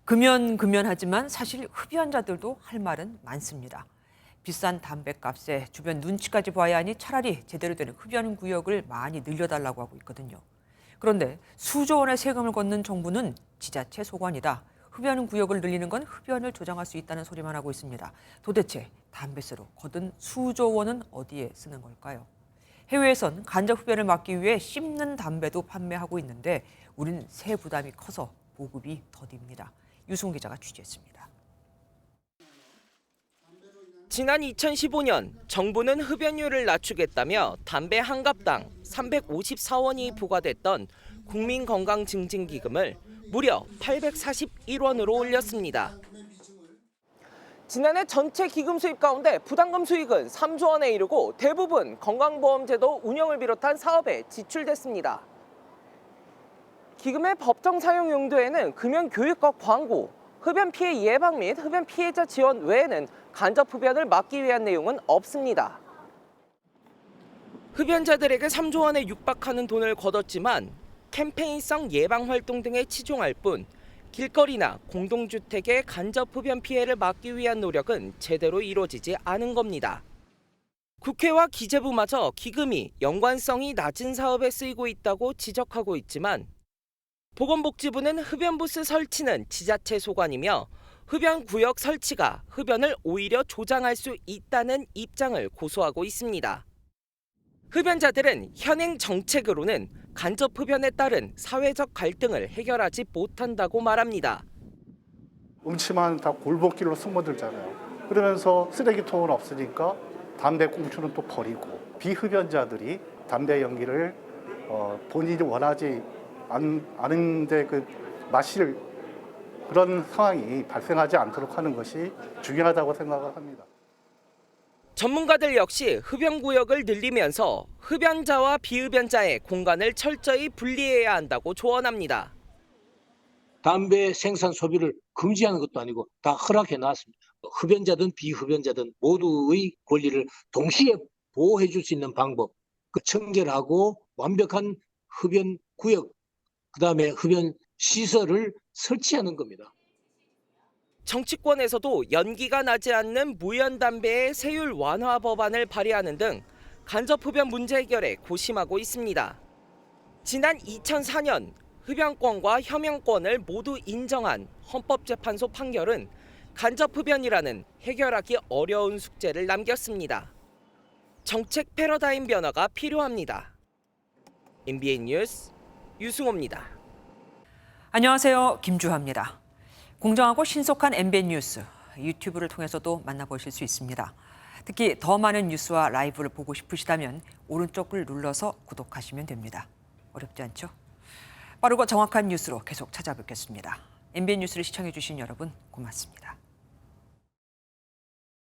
금연하지만 사실 흡연자들도 할 말은 많습니다. 비싼 담뱃값에 주변 눈치까지 봐야 하니 차라리 제대로 된 흡연 구역을 많이 늘려달라고 하고 있거든요. 그런데 수조 원의 세금을 걷는 정부는 지자체 소관이다. 흡연 구역을 늘리는 건 흡연을 조장할 수 있다는 소리만 하고 있습니다. 도대체 담뱃세로 거둔 수조 원은 어디에 쓰는 걸까요? 해외에선 간접 흡연을 막기 위해 씹는 담배도 판매하고 있는데 우리는 세 부담이 커서 보급이 더딥니다. 유승우 기자가 취재했습니다. 지난 2015년 정부는 흡연율을 낮추겠다며 담배 한 갑당 354원이 부과됐던 국민건강증진기금을 무려 841원으로 올렸습니다. 지난해 전체 기금 수입 가운데 부담금 수익은 3조 원에 이르고 대부분 건강보험제도 운영을 비롯한 사업에 지출됐습니다. 기금의 법정 사용 용도에는 금연 교육과 광고, 흡연 피해 예방 및 흡연 피해자 지원 외에는 간접 흡연을 막기 위한 내용은 없습니다. 흡연자들에게 3조 원에 육박하는 돈을 거뒀지만 캠페인성 예방 활동 등에 치중할 뿐 길거리나 공동주택의 간접 흡연 피해를 막기 위한 노력은 제대로 이루어지지 않은 겁니다. 국회와 기재부마저 기금이 연관성이 낮은 사업에 쓰이고 있다고 지적하고 있지만 보건복지부는 흡연부스 설치는 지자체 소관이며 흡연구역 설치가 흡연을 오히려 조장할 수 있다는 입장을 고수하고 있습니다. 흡연자들은 현행 정책으로는 간접 흡연에 따른 사회적 갈등을 해결하지 못한다고 말합니다. 음치만 다 골목길로 숨어들잖아요. 그러면서 쓰레기통은 없으니까 담배 꽁초는 또 버리고 비흡연자들이 담배 연기를 본인이 원하지 않은데 마실 그런 상황이 발생하지 않도록 하는 것이 중요하다고 생각을 합니다. 전문가들 역시 흡연구역을 늘리면서 흡연자와 비흡연자의 공간을 철저히 분리해야 한다고 조언합니다. 담배 생산 소비를 금지하는 것도 아니고 다 허락해 놨습니다. 흡연자든 비흡연자든 모두의 권리를 동시에 보호해 줄 수 있는 방법, 청결하고 완벽한 흡연 구역, 그다음에 흡연 시설을 설치하는 겁니다. 정치권에서도 연기가 나지 않는 무연담배의 세율 완화 법안을 발의하는 등 간접 흡연 문제 해결에 고심하고 있습니다. 지난 2004년 흡연권과 혐연권을 모두 인정한 헌법재판소 판결은 간접 흡연이라는 해결하기 어려운 숙제를 남겼습니다. 정책 패러다임 변화가 필요합니다. MBN 뉴스 유승호입니다. 안녕하세요. 김주하입니다. 공정하고 신속한 MBN 뉴스, 유튜브를 통해서도 만나보실 수 있습니다. 특히 더 많은 뉴스와 라이브를 보고 싶으시다면 오른쪽을 눌러서 구독하시면 됩니다. 어렵지 않죠? 빠르고 정확한 뉴스로 계속 찾아뵙겠습니다. MBN 뉴스를 시청해주신 여러분 고맙습니다.